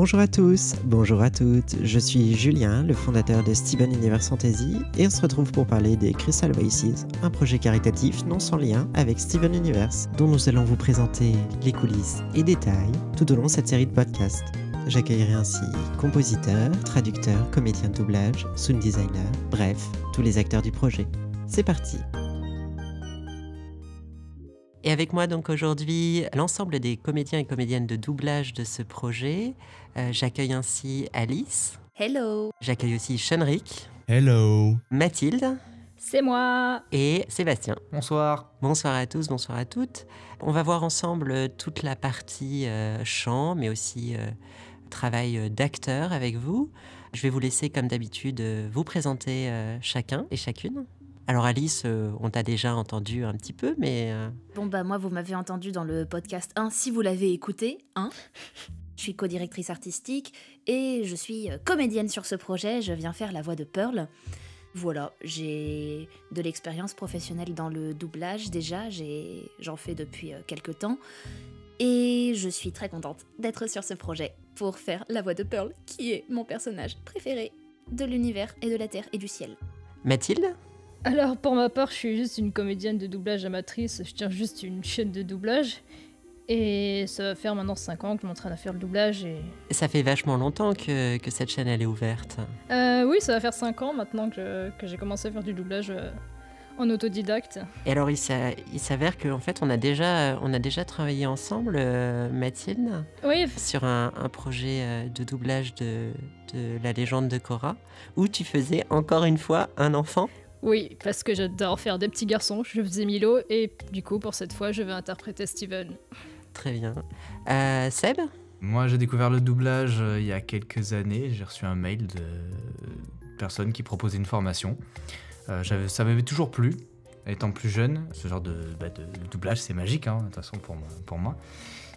Bonjour à tous, bonjour à toutes, je suis Julien, le fondateur de Steven Universe Fantasy, et on se retrouve pour parler des Crystal Voices, un projet caritatif non sans lien avec Steven Universe, dont nous allons vous présenter les coulisses et détails tout au long de cette série de podcasts. J'accueillerai ainsi compositeurs, traducteurs, comédiens de doublage, sound designers, bref, tous les acteurs du projet. C'est parti! Et avec moi donc aujourd'hui l'ensemble des comédiens et comédiennes de doublage de ce projet. J'accueille ainsi Alice. Hello. J'accueille aussi Shunrik. Hello. Mathilde. C'est moi. Et Sébastien. Bonsoir. Bonsoir à tous, bonsoir à toutes. On va voir ensemble toute la partie chant, mais aussi travail d'acteur avec vous. Je vais vous laisser comme d'habitude vous présenter chacun et chacune. Alors Alice, on t'a déjà entendu un petit peu, mais... Moi, vous m'avez entendu dans le podcast 1, si vous l'avez écouté, hein. Je suis co-directrice artistique et je suis comédienne sur ce projet. Je viens faire la voix de Pearl. Voilà, j'ai de l'expérience professionnelle dans le doublage déjà. J'en fais depuis quelques temps. Et je suis très contente d'être sur ce projet pour faire la voix de Pearl, qui est mon personnage préféré de l'univers et de la terre et du ciel. Mathilde ? Alors, pour ma part, je suis juste une comédienne de doublage amatrice, je tiens juste une chaîne de doublage. Et ça va faire maintenant 5 ans que je m'entraîne à faire le doublage. Et... Ça fait vachement longtemps que cette chaîne elle est ouverte. Oui, ça va faire 5 ans maintenant que j'ai commencé à faire du doublage en autodidacte. Et alors, il s'avère qu'en fait, on a déjà travaillé ensemble, Mathilde, oui. Sur un projet de doublage de La Légende de Korra, où tu faisais encore une fois un enfant. Oui, parce que j'adore faire des petits garçons, je faisais Milo, et du coup, pour cette fois, je vais interpréter Steven. Très bien. Seb ? Moi, j'ai découvert le doublage il y a quelques années. J'ai reçu un mail de personnes qui proposaient une formation. Ça m'avait toujours plu, étant plus jeune. Ce genre de doublage, c'est magique, de toute façon, pour moi.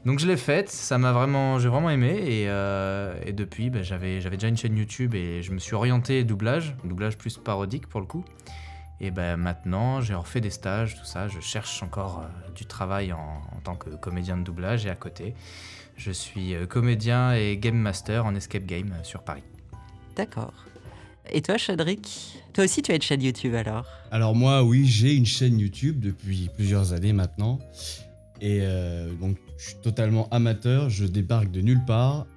Donc je l'ai faite, j'ai vraiment aimé, et depuis, j'avais déjà une chaîne YouTube et je me suis orienté doublage plus parodique pour le coup. Et maintenant, j'ai refait des stages, tout ça. Je cherche encore du travail en tant que comédien de doublage, et à côté, je suis comédien et game master en escape game sur Paris. D'accord. Et toi, Shadrick ? Toi aussi, tu as une chaîne YouTube alors ? Alors moi, oui, j'ai une chaîne YouTube depuis plusieurs années maintenant. Et donc, je suis totalement amateur, je débarque de nulle part.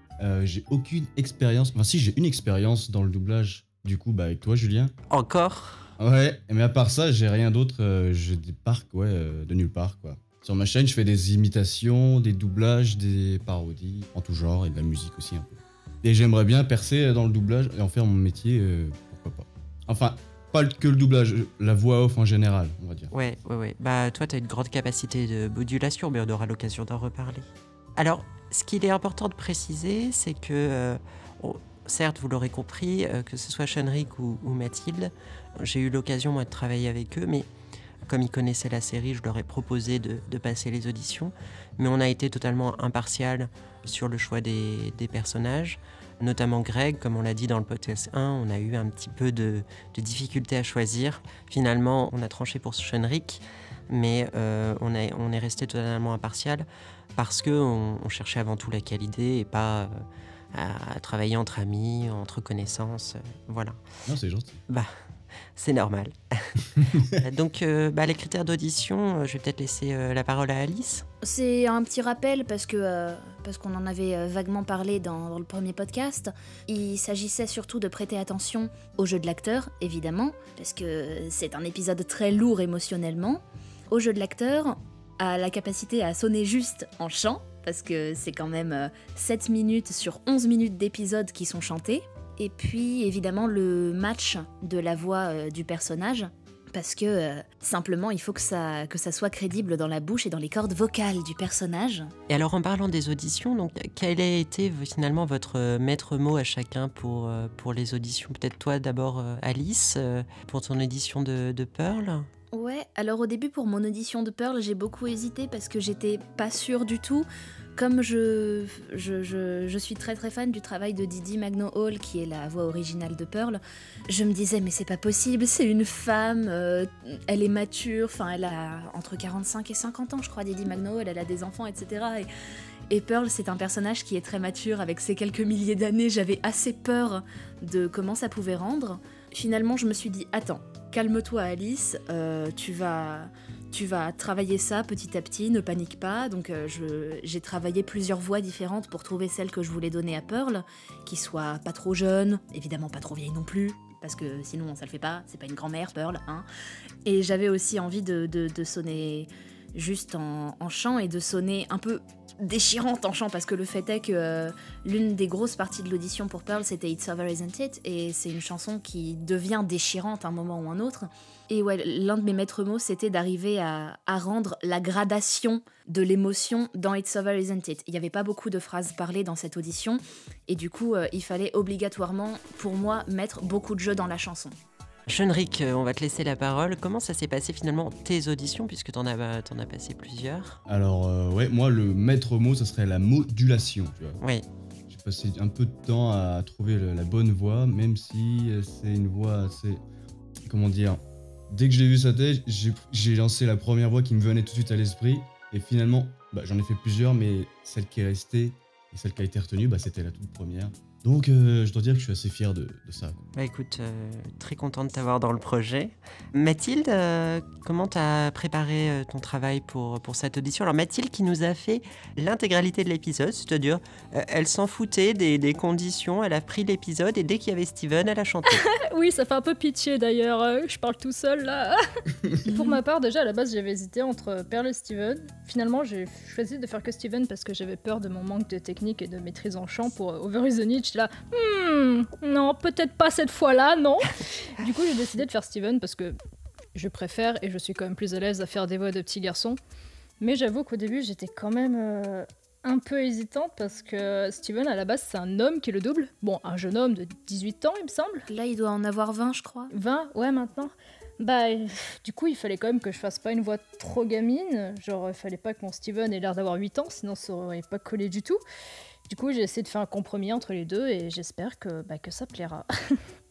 J'ai aucune expérience, enfin si, j'ai une expérience dans le doublage, du coup, avec toi, Julien. Encore ? Ouais, mais à part ça, j'ai rien d'autre, je débarque de nulle part, quoi. Sur ma chaîne, je fais des imitations, des doublages, des parodies, en tout genre, et de la musique aussi un peu. Et j'aimerais bien percer dans le doublage et en faire mon métier, pourquoi pas. Enfin, pas que le doublage, la voix off en général, on va dire. Ouais. Toi, tu as une grande capacité de modulation, mais on aura l'occasion d'en reparler. Alors, ce qu'il est important de préciser, c'est que, certes, vous l'aurez compris, que ce soit Shunrik ou Mathilde, j'ai eu l'occasion, moi, de travailler avec eux, mais comme ils connaissaient la série, je leur ai proposé de passer les auditions, mais on a été totalement impartial sur le choix des personnages. Notamment Greg, comme on l'a dit dans le podcast 1, on a eu un petit peu de difficulté à choisir. Finalement, on a tranché pour Shunrik, mais on est resté totalement impartial parce qu'on cherchait avant tout la qualité et pas à travailler entre amis, entre connaissances, voilà. Non, c'est gentil. C'est normal. Donc, les critères d'audition, je vais peut-être laisser la parole à Alice. C'est un petit rappel parce qu'on en avait vaguement parlé dans le premier podcast. Il s'agissait surtout de prêter attention au jeu de l'acteur, évidemment, parce que c'est un épisode très lourd émotionnellement. Au jeu de l'acteur, à la capacité à sonner juste en chant, parce que c'est quand même 7 minutes sur 11 minutes d'épisode qui sont chantés. Et puis évidemment le match de la voix du personnage, parce que simplement il faut que ça soit crédible dans la bouche et dans les cordes vocales du personnage. Et alors en parlant des auditions, donc, quel a été finalement votre maître mot à chacun pour les auditions ? Peut-être toi d'abord Alice, pour ton audition de Pearl ? Ouais, alors au début pour mon audition de Pearl, j'ai beaucoup hésité parce que j'étais pas sûre du tout. Comme je suis très très fan du travail de Didi Magno-Hall, qui est la voix originale de Pearl, je me disais mais c'est pas possible, c'est une femme, elle est mature, enfin elle a entre 45 et 50 ans je crois, Didi Magno-Hall, elle a des enfants, etc. Et Pearl, c'est un personnage qui est très mature, avec ses quelques milliers d'années, j'avais assez peur de comment ça pouvait rendre. Finalement, je me suis dit, attends, calme-toi Alice, tu vas travailler ça petit à petit, ne panique pas. Donc j'ai travaillé plusieurs voix différentes pour trouver celle que je voulais donner à Pearl, qui soit pas trop jeune, évidemment pas trop vieille non plus, parce que sinon ça le fait pas, c'est pas une grand-mère Pearl, hein. Et j'avais aussi envie de sonner juste en chant et de sonner un peu déchirante en chant, parce que le fait est que l'une des grosses parties de l'audition pour Pearl, c'était It's Over Isn't It, et c'est une chanson qui devient déchirante à un moment ou un autre. Et ouais, l'un de mes maîtres mots, c'était d'arriver à rendre la gradation de l'émotion dans It's Over Isn't It. Il n'y avait pas beaucoup de phrases parlées dans cette audition, et du coup, il fallait obligatoirement, pour moi, mettre beaucoup de jeu dans la chanson. Shunrik, on va te laisser la parole. Comment ça s'est passé finalement tes auditions, puisque t'en as passé plusieurs? Alors, ouais, moi, le maître mot, ça serait la modulation, tu vois. Oui. J'ai passé un peu de temps à trouver la bonne voix, même si c'est une voix assez... Comment dire? Dès que j'ai vu sa tête, j'ai lancé la première voix qui me venait tout de suite à l'esprit, et finalement, j'en ai fait plusieurs, mais celle qui est restée, et celle qui a été retenue, c'était la toute première. Donc, je dois dire que je suis assez fier de ça, quoi. Bah écoute, très content de t'avoir dans le projet. Mathilde, comment t'as préparé ton travail pour cette audition? Alors Mathilde qui nous a fait l'intégralité de l'épisode, c'est-à-dire elle s'en foutait des conditions, elle a pris l'épisode et dès qu'il y avait Steven, elle a chanté. Oui, ça fait un peu pitié d'ailleurs, je parle tout seul là. Pour ma part, déjà à la base j'avais hésité entre Pearl et Steven. Finalement j'ai choisi de faire que Steven parce que j'avais peur de mon manque de technique et de maîtrise en chant pour Over Isn't It. Là, non, peut-être pas cette fois-là, non. Du coup, j'ai décidé de faire Steven parce que je préfère et je suis quand même plus à l'aise à faire des voix de petits garçons. Mais j'avoue qu'au début, j'étais quand même un peu hésitante parce que Steven, à la base, c'est un homme qui le double. Bon, un jeune homme de 18 ans, il me semble. Là, il doit en avoir 20, je crois. 20, ouais, maintenant. Du coup, il fallait quand même que je fasse pas une voix trop gamine. Genre, il fallait pas que mon Steven ait l'air d'avoir 8 ans, sinon ça aurait pas collé du tout. Du coup, j'ai essayé de faire un compromis entre les deux et j'espère que ça plaira.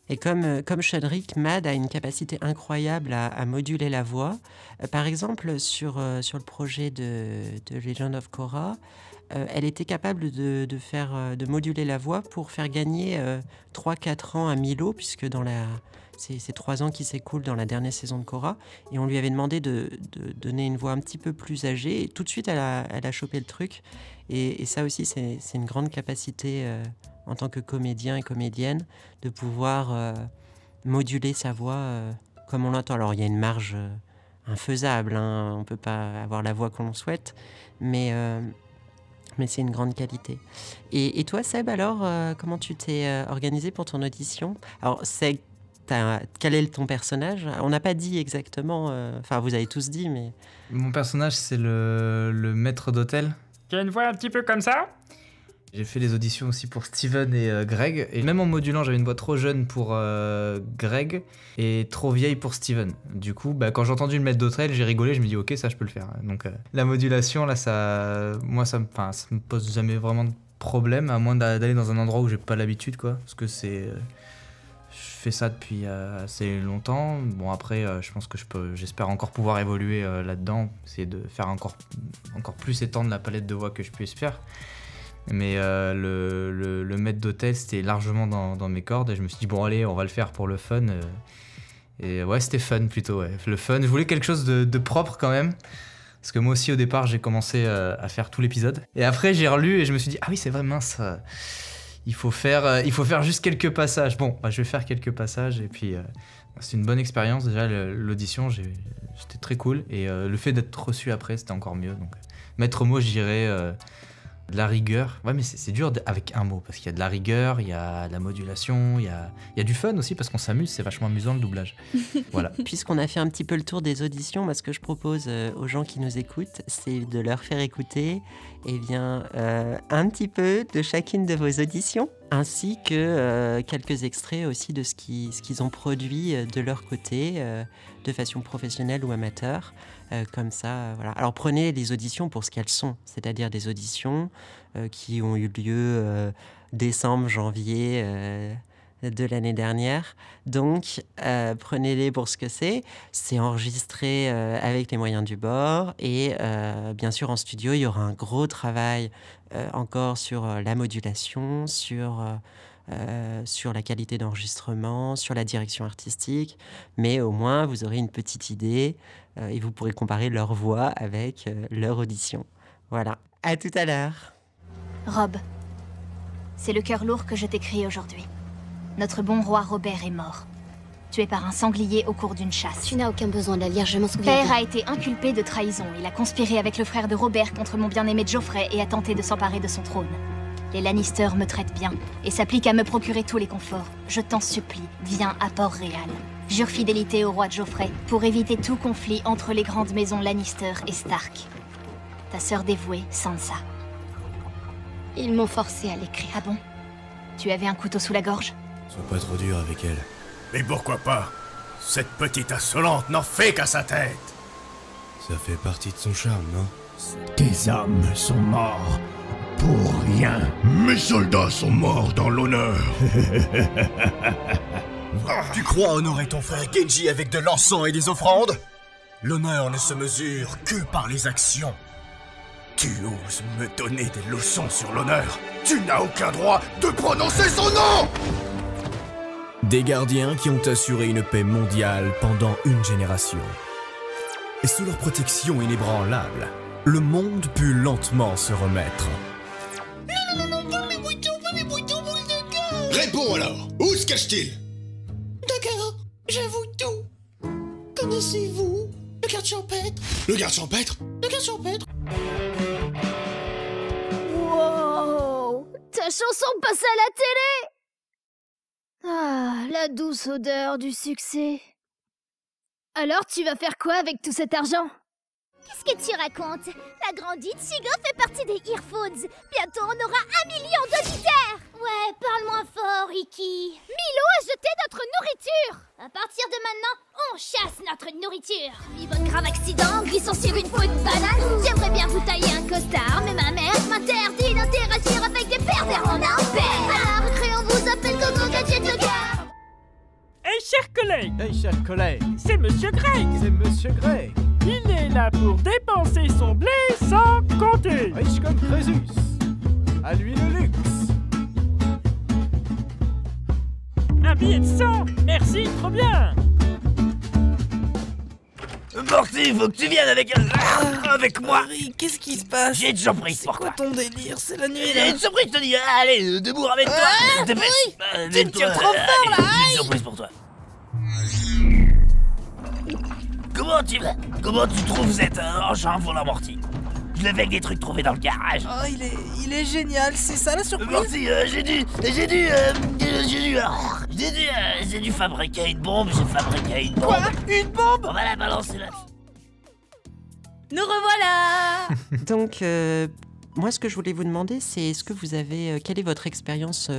Et comme Shunrik, Mad a une capacité incroyable à moduler la voix. Par exemple, sur le projet de Legend of Korra, elle était capable de moduler la voix pour faire gagner 3-4 ans à Milo, puisque c'est 3 ans qui s'écoulent dans la dernière saison de Korra, et on lui avait demandé de donner une voix un petit peu plus âgée, et tout de suite elle a chopé le truc, et ça aussi c'est une grande capacité en tant que comédien et comédienne de pouvoir moduler sa voix comme on l'entend. Alors il y a une marge infaisable, hein, on ne peut pas avoir la voix qu'on souhaite, mais c'est une grande qualité. Et toi Seb, alors, comment tu t'es organisé pour ton audition? Alors quel est ton personnage? On n'a pas dit exactement, enfin vous avez tous dit, mais... Mon personnage, c'est le maître d'hôtel, qui a une voix un petit peu comme ça. J'ai fait les auditions aussi pour Steven et Greg, et même en modulant, j'avais une voix trop jeune pour Greg et trop vieille pour Steven. Du coup, quand j'ai entendu le maître d'hôtel, j'ai rigolé, je me dis ok, ça je peux le faire. Donc la modulation, là, ça me pose jamais vraiment de problème, à moins d'aller dans un endroit où j'ai pas l'habitude, quoi, parce que je fais ça depuis assez longtemps. Bon, après, je pense que j'espère encore pouvoir évoluer là-dedans, essayer de faire encore plus étendre la palette de voix que je puisse faire. Mais le maître d'hôtel, c'était largement dans mes cordes, et je me suis dit bon allez, on va le faire pour le fun. Et ouais, c'était fun plutôt, ouais. Le fun, je voulais quelque chose de propre quand même, parce que moi aussi au départ j'ai commencé à faire tout l'épisode, et après j'ai relu et je me suis dit ah oui c'est vrai, mince, il faut faire juste quelques passages. Bon, je vais faire quelques passages, et puis c'est une bonne expérience déjà. L'audition, c'était très cool, et le fait d'être reçu après, c'était encore mieux. Donc maître mot, je dirais de la rigueur. Ouais, mais c'est dur avec un mot, parce qu'il y a de la rigueur, il y a de la modulation, il y a du fun aussi, parce qu'on s'amuse, c'est vachement amusant le doublage. Voilà. Puisqu'on a fait un petit peu le tour des auditions, ce que je propose aux gens qui nous écoutent, c'est de leur faire écouter un petit peu de chacune de vos auditions, ainsi que quelques extraits aussi de ce qu'ils ont produit de leur côté, de façon professionnelle ou amateur. Comme ça, voilà. Alors prenez les auditions pour ce qu'elles sont, c'est-à-dire des auditions qui ont eu lieu décembre, janvier de l'année dernière. Donc, prenez-les pour ce que c'est. C'est enregistré avec les moyens du bord. Et bien sûr, en studio, il y aura un gros travail encore sur la modulation, sur la qualité d'enregistrement, sur la direction artistique. Mais au moins, vous aurez une petite idée et vous pourrez comparer leur voix avec leur audition. Voilà. À tout à l'heure. Rob, c'est le cœur lourd que je t'écris aujourd'hui. Notre bon roi Robert est mort. Tué par un sanglier au cours d'une chasse. Tu n'as aucun besoin de la lire, je m'en souviens. Père a été inculpé de trahison. Il a conspiré avec le frère de Robert contre mon bien-aimé Geoffrey et a tenté de s'emparer de son trône. Les Lannister me traitent bien et s'appliquent à me procurer tous les conforts. Je t'en supplie, viens à Port-Réal. Jure fidélité au roi Geoffrey pour éviter tout conflit entre les grandes maisons Lannister et Stark. Ta sœur dévouée, Sansa. Ils m'ont forcé à l'écrire. Ah bon? Tu avais un couteau sous la gorge? Sois pas trop dur avec elle. Mais pourquoi pas? Cette petite insolente n'en fait qu'à sa tête. Ça fait partie de son charme, non? Tes hommes sont morts pour rien. Mes soldats sont morts dans l'honneur. Tu crois honorer ton frère Genji avec de l'encens et des offrandes? L'honneur ne se mesure que par les actions. Tu oses me donner des leçons sur l'honneur? Tu n'as aucun droit de prononcer son nom! Des gardiens qui ont assuré une paix mondiale pendant une génération. Et sous leur protection inébranlable, le monde put lentement se remettre. Réponds alors! Où se cache-t-il? D'accord, j'avoue tout. Connaissez-vous le garde champêtre? Le garde champêtre? Le garde champêtre? Wow! Ta chanson passe à la télé! Ah, la douce odeur du succès. Alors, tu vas faire quoi avec tout cet argent? Qu'est-ce que tu racontes? La grandite Chigo fait partie des Earphones. Bientôt, on aura 1 million d'auditeurs. Ouais, parle moins fort, Iki. Milo a jeté notre nourriture. À partir de maintenant, on chasse notre nourriture. Vive un grave accident, glissant sur une peau de banane. J'aimerais bien vous tailler un costard, mais ma mère m'interdit d'interagir avec des pervers en enfer. À la récré, on vous appelle Gogo Gadget le gars. Hey, chers collègues! Hey, chers collègues! C'est Monsieur Greg! C'est Monsieur Greg! Il est là pour dépenser son blé sans compter! Riche comme Crésus! À lui le luxe! Un billet de 100! Merci, trop bien! Morty, faut que tu viennes avec moi! Harry, qu'est-ce qui se passe? J'ai une surprise pour toi! C'est quoi ton délire? C'est la nuit J'ai là! une surprise, je te dis! Allez, debout, ramène-toi! Dépêche! Tu me tires trop fort là! J'ai une surprise pour toi! Comment tu trouves cet engin volant, Morty? Je l'ai fait avec des trucs trouvés dans le garage. Oh, il est génial, c'est ça la surprise? Morty, j'ai dû fabriquer une bombe, j'ai fabriqué une bombe. Quoi? Une bombe? On va la balancer là. Nous revoilà! Donc, moi, ce que je voulais vous demander, c'est est-ce que vous avez... quelle est votre expérience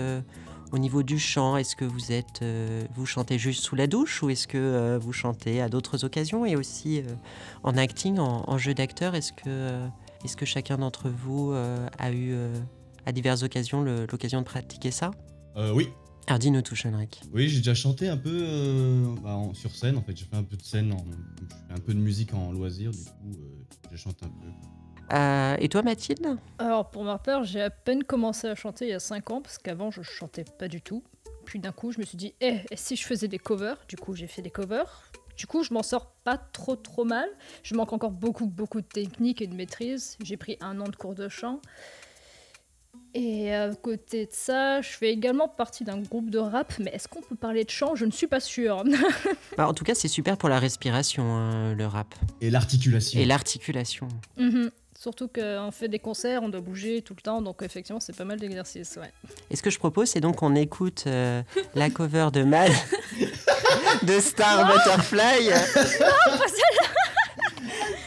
au niveau du chant? Est-ce que vous chantez juste sous la douche ou est-ce que vous chantez à d'autres occasions? Et aussi en acting, en jeu d'acteur, est-ce que chacun d'entre vous a eu à diverses occasions l'occasion de pratiquer ça? Oui. Alors dis-nous tout, Shenrik. Oui, j'ai déjà chanté un peu sur scène, en fait. J'ai fait un peu de scène, je fais un peu de musique en loisir, du coup, je chante un peu. Et toi, Mathilde? Alors, pour ma part, j'ai à peine commencé à chanter il y a 5 ans, parce qu'avant, je chantais pas du tout. Puis d'un coup, je me suis dit, et si je faisais des covers? Du coup, j'ai fait des covers. Du coup, je m'en sors pas trop mal. Je manque encore beaucoup de technique et de maîtrise. J'ai pris 1 an de cours de chant. Et à côté de ça, je fais également partie d'un groupe de rap, mais est-ce qu'on peut parler de chant? Je ne suis pas sûre. En tout cas, c'est super pour la respiration, hein, le rap. Et l'articulation. Surtout qu'on fait des concerts, on doit bouger tout le temps, donc effectivement, c'est pas mal d'exercices, ouais. Et ce que je propose, c'est donc qu'on écoute la cover de Mal de Star Butterfly. Non, pas celle-là.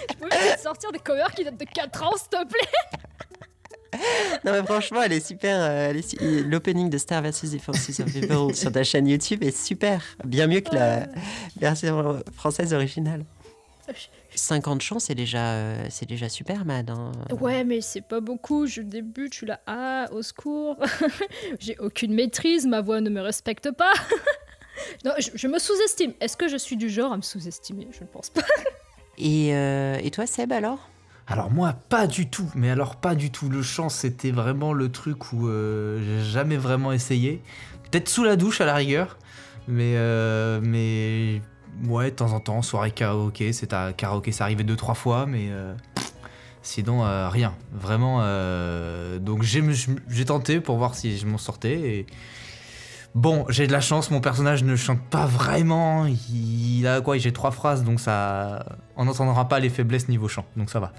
Je peux peut-être sortir des covers qui datent de 4 ans, s'il te plaît. Non mais franchement, elle est super. L'opening de Star vs the Forces of Evil sur ta chaîne YouTube est super. Bien mieux que la version française originale. 50 chants, c'est déjà super, Mad. Hein. Ouais, mais c'est pas beaucoup. Je débute, je suis là, ah, au secours. J'ai aucune maîtrise, ma voix ne me respecte pas. Non, je me sous-estime. Est-ce que je suis du genre à me sous-estimer? Je ne pense pas. Et toi, Seb, alors? Alors moi, pas du tout. Mais alors pas du tout. Le chant, c'était vraiment le truc où j'ai jamais vraiment essayé. Peut-être sous la douche, à la rigueur. Mais ouais, de temps en temps, soirée karaoké. Karaoké, ça arrivait 2-3 fois, mais sinon, rien. Vraiment. Donc j'ai tenté pour voir si je m'en sortais. Et bon, j'ai de la chance, mon personnage ne chante pas vraiment. Il a quoi? J'ai 3 phrases, donc ça. On n'entendra pas les faiblesses niveau chant, donc ça va.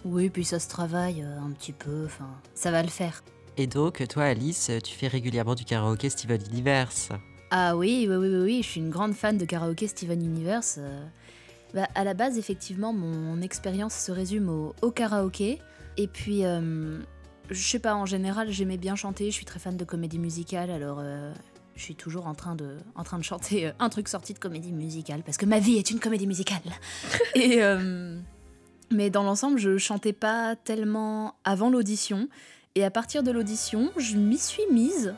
Oui, puis ça se travaille un petit peu, enfin, ça va le faire. Et donc, toi, Alice, tu fais régulièrement du karaoké Steven Universe. Ah oui, je suis une grande fan de karaoké Steven Universe. À la base, effectivement, mon expérience se résume au karaoké. Et puis, je sais pas, en général, j'aimais bien chanter, je suis très fan de comédie musicale, alors je suis toujours en train de chanter un truc sorti de comédie musicale, parce que ma vie est une comédie musicale. Et, mais dans l'ensemble, je chantais pas tellement avant l'audition. Et à partir de l'audition, je m'y suis mise.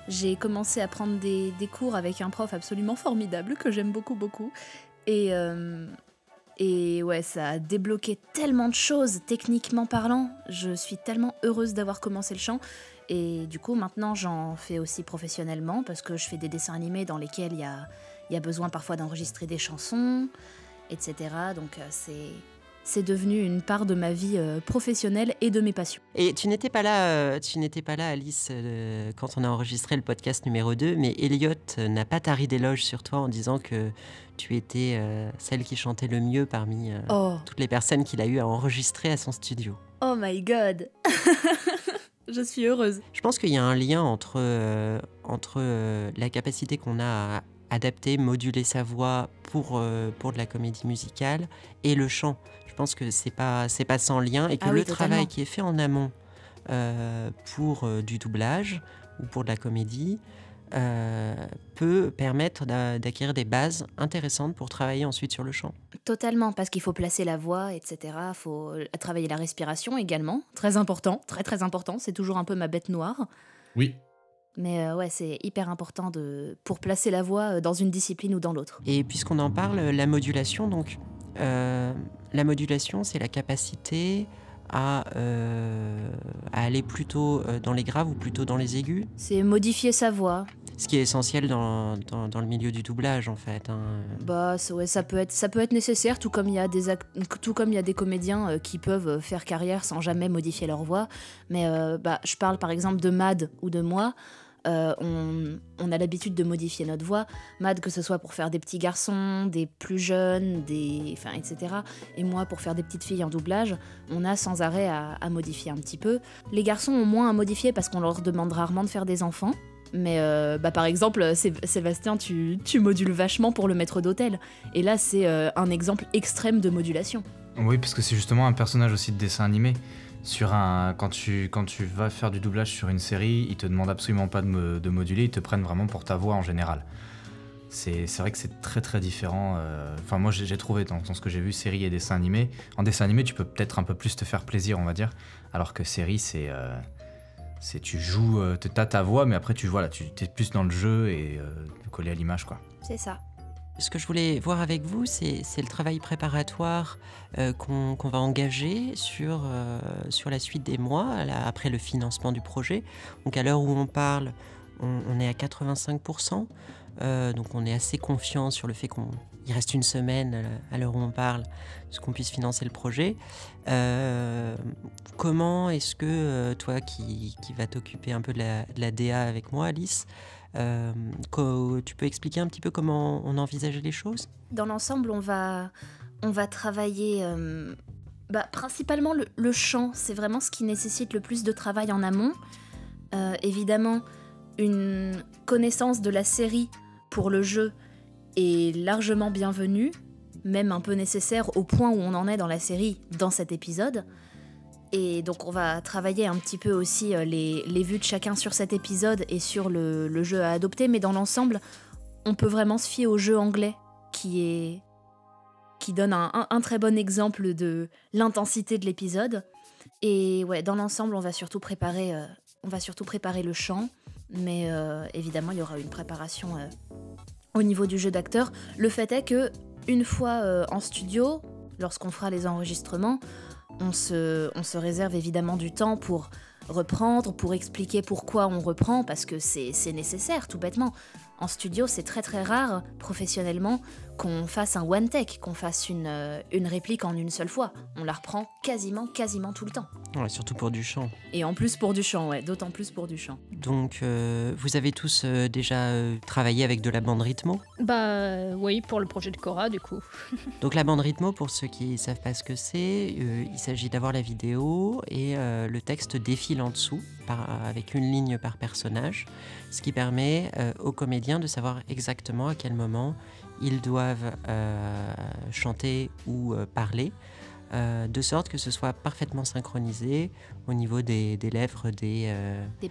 J'ai commencé à prendre des cours avec un prof absolument formidable que j'aime beaucoup, beaucoup. Et ouais, ça a débloqué tellement de choses, techniquement parlant. Je suis tellement heureuse d'avoir commencé le chant. Et du coup, maintenant, j'en fais aussi professionnellement parce que je fais des dessins animés dans lesquels il y a besoin parfois d'enregistrer des chansons, etc. Donc c'est devenu une part de ma vie professionnelle et de mes passions. Et tu n'étais pas là, Alice, quand on a enregistré le podcast numéro 2, mais Elliot n'a pas tari d'éloges sur toi en disant que tu étais celle qui chantait le mieux parmi toutes les personnes qu'il a eu à enregistrer à son studio. Oh my god. Je suis heureuse. Je pense qu'il y a un lien entre la capacité qu'on a à adapter, moduler sa voix pour de la comédie musicale et le chant. Je pense que c'est pas sans lien et que le travail qui est fait en amont pour du doublage ou pour de la comédie peut permettre d'acquérir des bases intéressantes pour travailler ensuite sur le chant. Totalement, parce qu'il faut placer la voix, etc. Il faut travailler la respiration également, très important, très très important, c'est toujours un peu ma bête noire. Oui. Mais ouais, c'est hyper important pour placer la voix dans une discipline ou dans l'autre. Et puisqu'on en parle, la modulation, donc, la modulation, c'est la capacité à aller plutôt dans les graves ou plutôt dans les aigus. C'est modifier sa voix. Ce qui est essentiel dans le milieu du doublage, en fait. Hein. Bah, ouais, ça peut être nécessaire, tout comme il y a des comédiens qui peuvent faire carrière sans jamais modifier leur voix. Mais je parle par exemple de Mad ou de moi. On a l'habitude de modifier notre voix. Mad, que ce soit pour faire des petits garçons, des plus jeunes, etc. Et moi, pour faire des petites filles en doublage, on a sans arrêt à modifier un petit peu. Les garçons ont moins à modifier parce qu'on leur demande rarement de faire des enfants. Mais par exemple, Sébastien, tu modules vachement pour le maître d'hôtel. Et là, c'est un exemple extrême de modulation. Oui, parce que c'est justement un personnage aussi de dessin animé. Quand tu vas faire du doublage sur une série, ils te demandent absolument pas de moduler, ils te prennent vraiment pour ta voix en général. C'est vrai que c'est très très différent. Enfin, moi j'ai trouvé dans ce que j'ai vu, série et dessin animé. En dessin animé, tu peux peut-être un peu plus te faire plaisir, on va dire. Alors que série, c'est tu joues, t'as ta voix, mais après tu es plus dans le jeu et collé à l'image, quoi. C'est ça. Ce que je voulais voir avec vous, c'est le travail préparatoire qu'on va engager sur la suite des mois, après le financement du projet. Donc à l'heure où on parle, on est à 85%. Donc on est assez confiant sur le fait qu'il reste une semaine à l'heure où on parle, pour qu'on puisse financer le projet. Comment est-ce que toi qui vas t'occuper un peu de la DA avec moi, Alice, tu peux expliquer un petit peu comment on envisageait les choses ? Dans l'ensemble, on va travailler principalement le chant. C'est vraiment ce qui nécessite le plus de travail en amont. Évidemment, une connaissance de la série pour le jeu est largement bienvenue, même un peu nécessaire au point où on en est dans la série dans cet épisode. Et donc on va travailler un petit peu aussi les vues de chacun sur cet épisode et sur le jeu à adopter, mais dans l'ensemble, on peut vraiment se fier au jeu anglais qui qui donne un très bon exemple de l'intensité de l'épisode. Et ouais, dans l'ensemble, on va surtout préparer le chant, mais évidemment, il y aura une préparation au niveau du jeu d'acteur. Le fait est que une fois en studio, lorsqu'on fera les enregistrements, on se réserve évidemment du temps pour reprendre, pour expliquer pourquoi on reprend, parce que c'est nécessaire, tout bêtement. En studio, c'est très très rare, professionnellement, qu'on fasse un one take, qu'on fasse une réplique en une seule fois. On la reprend quasiment tout le temps. Ouais, surtout pour du chant. Et en plus pour du chant, ouais, d'autant plus pour du chant. Donc, vous avez tous déjà travaillé avec de la bande rythmo ? Bah oui, pour le projet de Cora, du coup. Donc la bande rythmo, pour ceux qui ne savent pas ce que c'est, il s'agit d'avoir la vidéo et le texte défile en dessous, avec une ligne par personnage, ce qui permet aux comédiens de savoir exactement à quel moment ils doivent chanter ou parler, de sorte que ce soit parfaitement synchronisé au niveau des lèvres des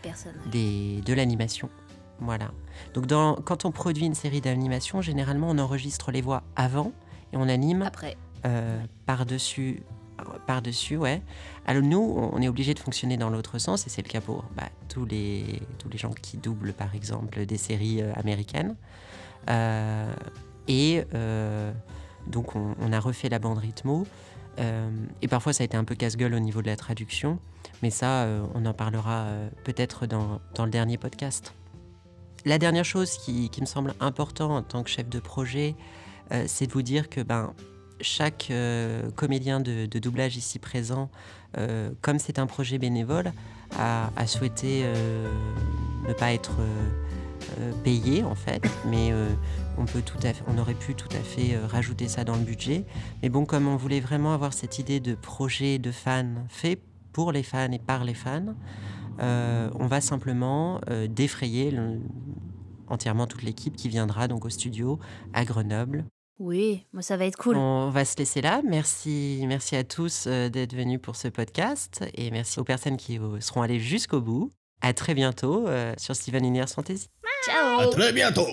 personnes, de l'animation. Voilà. Donc quand on produit une série d'animations, généralement on enregistre les voix avant et on anime après. Par-dessus, ouais. Alors nous, on est obligé de fonctionner dans l'autre sens et c'est le cas pour tous les gens qui doublent par exemple des séries américaines. Donc on a refait la bande rythmo et parfois ça a été un peu casse-gueule au niveau de la traduction, mais ça on en parlera peut-être dans le dernier podcast. La dernière chose qui me semble important en tant que chef de projet, c'est de vous dire que chaque comédien de doublage ici présent, comme c'est un projet bénévole, a souhaité ne pas être payé en fait, mais on aurait pu tout à fait rajouter ça dans le budget. Mais bon, comme on voulait vraiment avoir cette idée de projet de fans fait pour les fans et par les fans, on va simplement défrayer entièrement toute l'équipe qui viendra donc au studio à Grenoble. Oui, moi ça va être cool. On va se laisser là. Merci à tous d'être venus pour ce podcast et merci aux personnes qui seront allées jusqu'au bout. À très bientôt sur Steven Universe Fantasy. Ciao. À très bientôt.